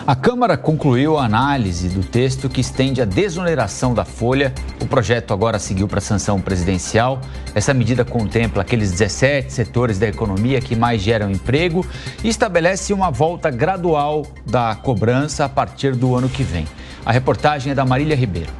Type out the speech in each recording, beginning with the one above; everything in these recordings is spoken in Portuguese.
A Câmara concluiu a análise do texto que estende a desoneração da folha. O projeto agora seguiu para a sanção presidencial. Essa medida contempla aqueles 17 setores da economia que mais geram emprego e estabelece uma volta gradual da cobrança a partir do ano que vem. A reportagem é da Marília Ribeiro.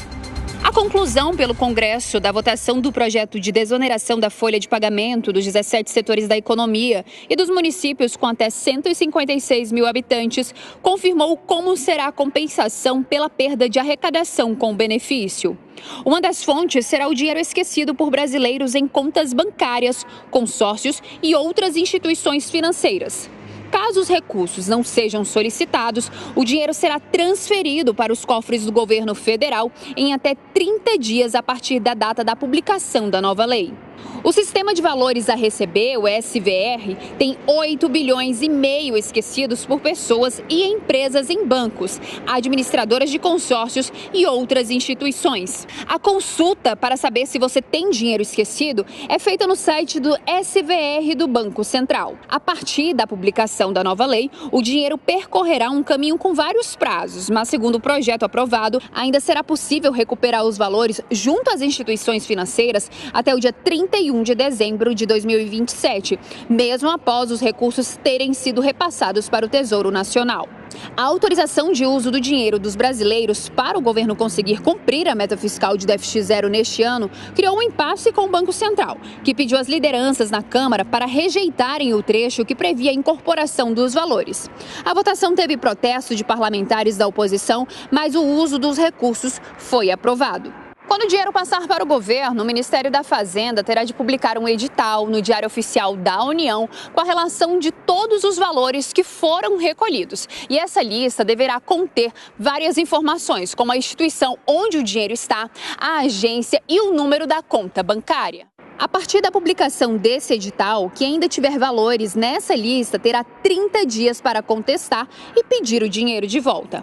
A conclusão pelo Congresso da votação do projeto de desoneração da folha de pagamento dos 17 setores da economia e dos municípios com até 156 mil habitantes confirmou como será a compensação pela perda de arrecadação com o benefício. Uma das fontes será o dinheiro esquecido por brasileiros em contas bancárias, consórcios e outras instituições financeiras. Caso os recursos não sejam solicitados, o dinheiro será transferido para os cofres do governo federal em até 30 dias a partir da data da publicação da nova lei. O Sistema de Valores a Receber, o SVR, tem 8 bilhões e meio esquecidos por pessoas e empresas em bancos, administradoras de consórcios e outras instituições. A consulta para saber se você tem dinheiro esquecido é feita no site do SVR do Banco Central. A partir da publicação da nova lei, o dinheiro percorrerá um caminho com vários prazos, mas segundo o projeto aprovado, ainda será possível recuperar os valores junto às instituições financeiras até o dia 31 de dezembro de 2027, mesmo após os recursos terem sido repassados para o Tesouro Nacional. A autorização de uso do dinheiro dos brasileiros para o governo conseguir cumprir a meta fiscal de déficit zero neste ano criou um impasse com o Banco Central, que pediu às lideranças na Câmara para rejeitarem o trecho que previa a incorporação dos valores. A votação teve protesto de parlamentares da oposição, mas o uso dos recursos foi aprovado. Quando o dinheiro passar para o governo, o Ministério da Fazenda terá de publicar um edital no Diário Oficial da União com a relação de todos os valores que foram recolhidos. E essa lista deverá conter várias informações, como a instituição onde o dinheiro está, a agência e o número da conta bancária. A partir da publicação desse edital, quem ainda tiver valores nessa lista terá 30 dias para contestar e pedir o dinheiro de volta.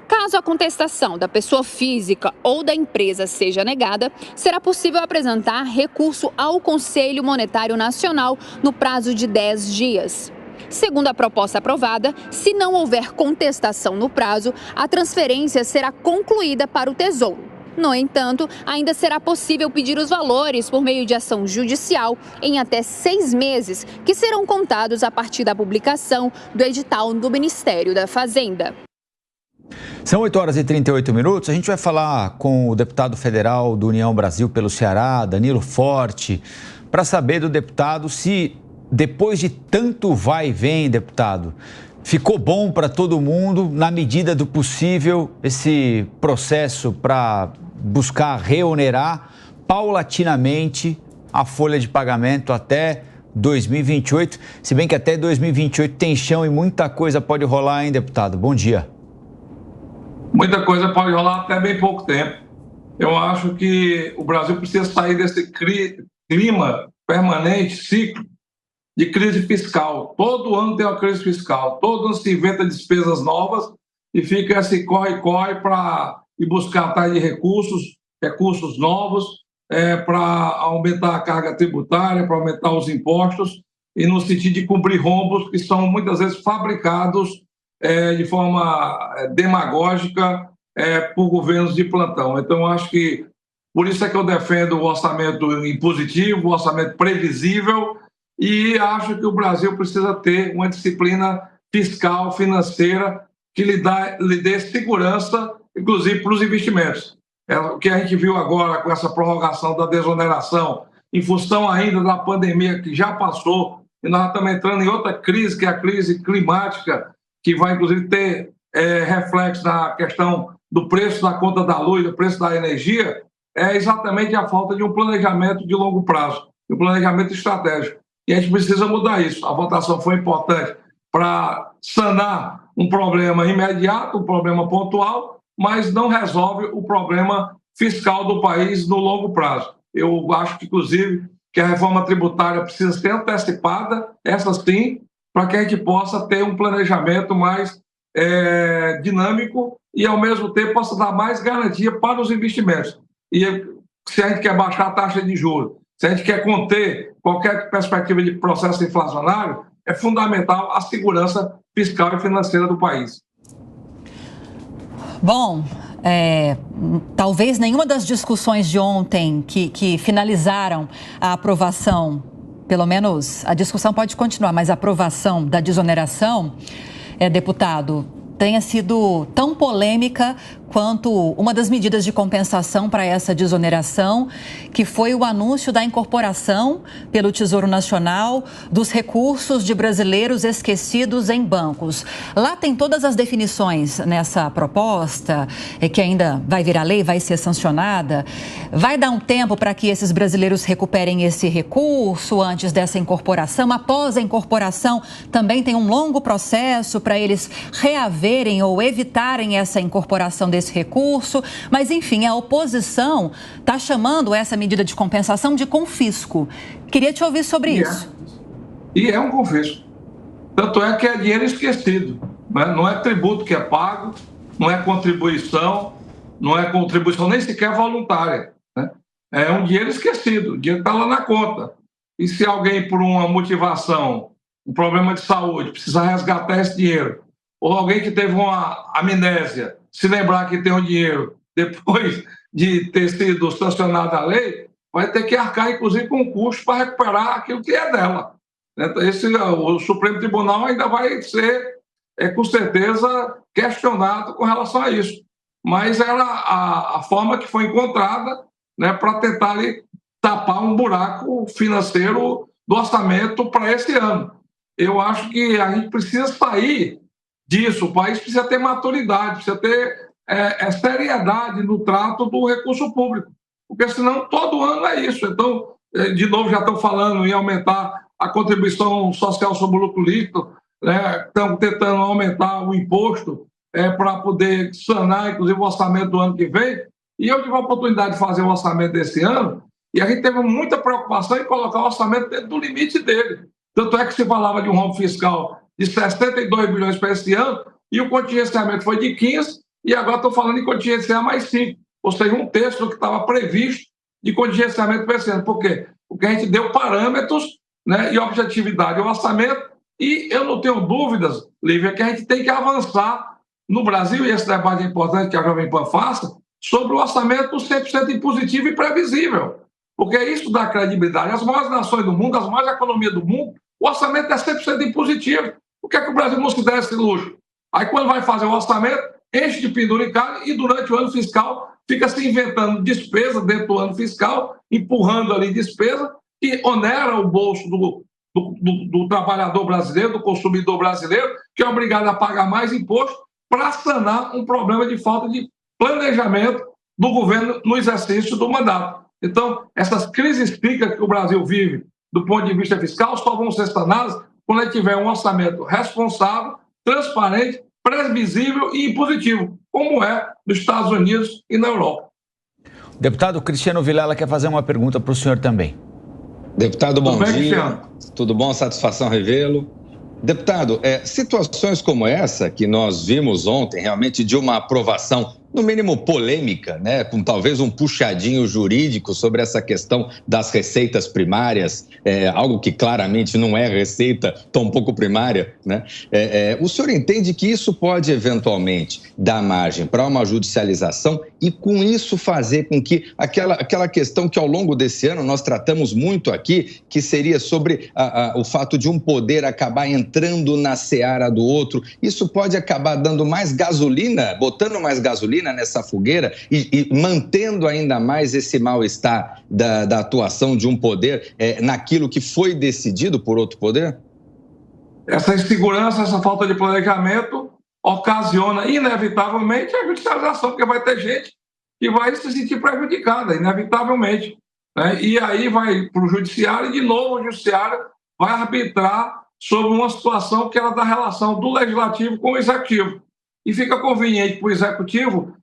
Caso a contestação da pessoa física ou da empresa seja negada, será possível apresentar recurso ao Conselho Monetário Nacional no prazo de 10 dias. Segundo a proposta aprovada, se não houver contestação no prazo, a transferência será concluída para o Tesouro. No entanto, ainda será possível pedir os valores por meio de ação judicial em até 6 meses, que serão contados a partir da publicação do edital do Ministério da Fazenda. São 8 horas e 38 minutos. A gente vai falar com o deputado federal do União Brasil pelo Ceará, Danilo Forte, para saber do deputado se, depois de tanto vai e vem, deputado, ficou bom para todo mundo, na medida do possível, esse processo para buscar reonerar paulatinamente a folha de pagamento até 2028, se bem que até 2028 tem chão e muita coisa pode rolar, hein, deputado? Bom dia. Muita coisa pode rolar até bem pouco tempo. Eu acho que o Brasil precisa sair desse clima permanente, ciclo de crise fiscal. Todo ano tem uma crise fiscal, todo ano se inventa despesas novas e fica esse corre-corre para ir buscar atrás de recursos novos, para aumentar a carga tributária, para aumentar os impostos e no sentido de cobrir rombos que são muitas vezes fabricados de forma demagógica por governos de plantão. Então, acho que por isso é que eu defendo o orçamento impositivo, o orçamento previsível, e acho que o Brasil precisa ter uma disciplina fiscal, financeira, que lhe dê segurança, inclusive para os investimentos. O que a gente viu agora com essa prorrogação da desoneração, em função ainda da pandemia que já passou, e nós estamos entrando em outra crise, que é a crise climática, que vai, inclusive, ter reflexo na questão do preço da conta da luz, do preço da energia, é exatamente a falta de um planejamento de longo prazo, de um planejamento estratégico. E a gente precisa mudar isso. A votação foi importante para sanar um problema imediato, um problema pontual, mas não resolve o problema fiscal do país no longo prazo. Eu acho que, inclusive, que a reforma tributária precisa ser antecipada, essa sim, para que a gente possa ter um planejamento mais dinâmico e, ao mesmo tempo, possa dar mais garantia para os investimentos. E se a gente quer baixar a taxa de juros, se a gente quer conter qualquer perspectiva de processo inflacionário, é fundamental a segurança fiscal e financeira do país. Bom, talvez nenhuma das discussões de ontem que finalizaram a aprovação, pelo menos a discussão pode continuar, mas a aprovação da desoneração, deputado, tenha sido tão polêmica quanto uma das medidas de compensação para essa desoneração, que foi o anúncio da incorporação pelo Tesouro Nacional dos recursos de brasileiros esquecidos em bancos. Lá tem todas as definições nessa proposta, que ainda vai virar lei, vai ser sancionada. Vai dar um tempo para que esses brasileiros recuperem esse recurso antes dessa incorporação. Após a incorporação, também tem um longo processo para eles reaverem ou evitarem essa incorporação desse recurso, mas enfim, a oposição está chamando essa medida de compensação de confisco. Queria te ouvir sobre isso. E é um confisco. Tanto é que é dinheiro esquecido, né? Não é tributo que é pago, não é contribuição nem sequer voluntária, né? É um dinheiro esquecido, o dinheiro está lá na conta. E se alguém, por uma motivação, um problema de saúde, precisa resgatar esse dinheiro, ou alguém que teve uma amnésia, se lembrar que tem o dinheiro depois de ter sido sancionada a lei, vai ter que arcar, inclusive, com o custo para recuperar aquilo que é dela. O Supremo Tribunal ainda vai ser, com certeza, questionado com relação a isso. Mas era a forma que foi encontrada, né, para tentar ali tapar um buraco financeiro do orçamento para esse ano. Eu acho que a gente precisa sair disso, o país precisa ter maturidade, precisa ter seriedade no trato do recurso público, porque senão todo ano é isso. Então, de novo, já estão falando em aumentar a contribuição social sobre o lucro líquido, né? Estão tentando aumentar o imposto para poder sanar, inclusive, o orçamento do ano que vem, e eu tive a oportunidade de fazer o orçamento desse ano, e a gente teve muita preocupação em colocar o orçamento dentro do limite dele. Tanto é que se falava de um rombo fiscal de 62 bilhões para esse ano, e o contingenciamento foi de 15, e agora estou falando em contingenciar mais 5, ou seja, um terço do que estava previsto de contingenciamento para esse ano. Por quê? Porque a gente deu parâmetros, né, e objetividade ao orçamento, e eu não tenho dúvidas, Lívia, que a gente tem que avançar no Brasil, e esse debate é importante que a Jovem Pan faça, sobre o orçamento 100% impositivo e previsível, porque isso dá credibilidade. As maiores nações do mundo, as maiores economias do mundo, o orçamento é 100% impositivo. Por que é que o Brasil não se dá esse luxo? Aí, quando vai fazer o orçamento, enche de penduricalho e, durante o ano fiscal, fica se inventando despesa dentro do ano fiscal, empurrando ali despesa, que onera o bolso do trabalhador brasileiro, do consumidor brasileiro, que é obrigado a pagar mais imposto para sanar um problema de falta de planejamento do governo no exercício do mandato. Então, essas crises cíclicas que o Brasil vive do ponto de vista fiscal só vão ser sanadas quando ele tiver um orçamento responsável, transparente, previsível e impositivo, como é nos Estados Unidos e na Europa. O deputado Cristiano Vilela quer fazer uma pergunta para o senhor também. Deputado, bom dia. Tudo bom? Satisfação revê-lo. Deputado, situações como essa que nós vimos ontem, realmente de uma aprovação, no mínimo polêmica, né, com talvez um puxadinho jurídico sobre essa questão das receitas primárias, algo que claramente não é receita, tampouco primária, né? O senhor entende que isso pode eventualmente dar margem para uma judicialização e com isso fazer com que aquela questão que ao longo desse ano nós tratamos muito aqui, que seria sobre o fato de um poder acabar entrando na seara do outro, isso pode acabar dando mais gasolina, botando mais gasolina nessa fogueira e mantendo ainda mais esse mal-estar da atuação de um poder naquilo que foi decidido por outro poder? Essa insegurança, essa falta de planejamento ocasiona inevitavelmente a judicialização, porque vai ter gente que vai se sentir prejudicada, inevitavelmente, né? E aí vai para o judiciário e, de novo, o judiciário vai arbitrar sobre uma situação que era da relação do legislativo com o executivo. E fica conveniente para o executivo,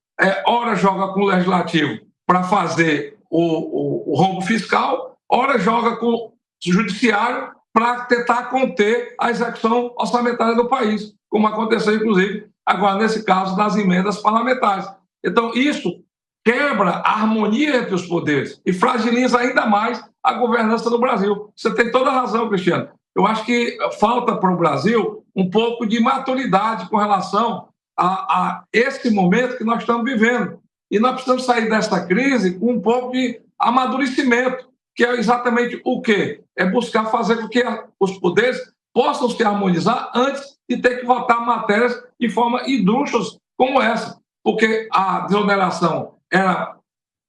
ora joga com o legislativo para fazer o rombo fiscal, ora joga com o judiciário para tentar conter a execução orçamentária do país, como aconteceu, inclusive, agora nesse caso das emendas parlamentares. Então, isso quebra a harmonia entre os poderes e fragiliza ainda mais a governança do Brasil. Você tem toda a razão, Cristiano. Eu acho que falta para o Brasil um pouco de maturidade com relação a esse momento que nós estamos vivendo. E nós precisamos sair dessa crise com um pouco de amadurecimento, que é exatamente o quê? É buscar fazer com que os poderes possam se harmonizar antes de ter que votar matérias de forma esdrúxulas como essa, porque a desoneração era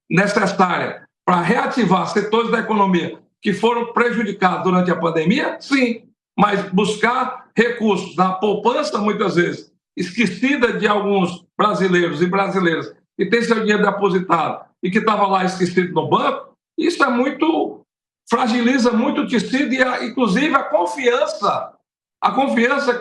necessária para reativar setores da economia que foram prejudicados durante a pandemia, sim, mas buscar recursos na poupança, muitas vezes, esquecida de alguns brasileiros e brasileiras que têm seu dinheiro depositado e que estava lá esquecido no banco, isso é muito, fragiliza muito o tecido e, inclusive, a confiança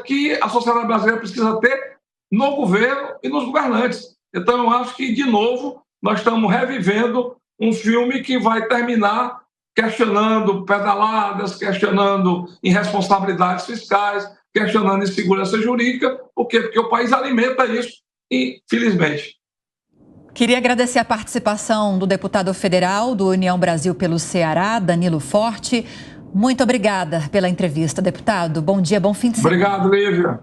que a sociedade brasileira precisa ter no governo e nos governantes. Então, eu acho que, de novo, nós estamos revivendo um filme que vai terminar questionando pedaladas, questionando irresponsabilidades fiscais, questionando insegurança jurídica. Por quê? Porque o país alimenta isso, infelizmente. Queria agradecer a participação do deputado federal do União Brasil pelo Ceará, Danilo Forte. Muito obrigada pela entrevista, deputado. Bom dia, bom fim de semana. Obrigado, Lívia.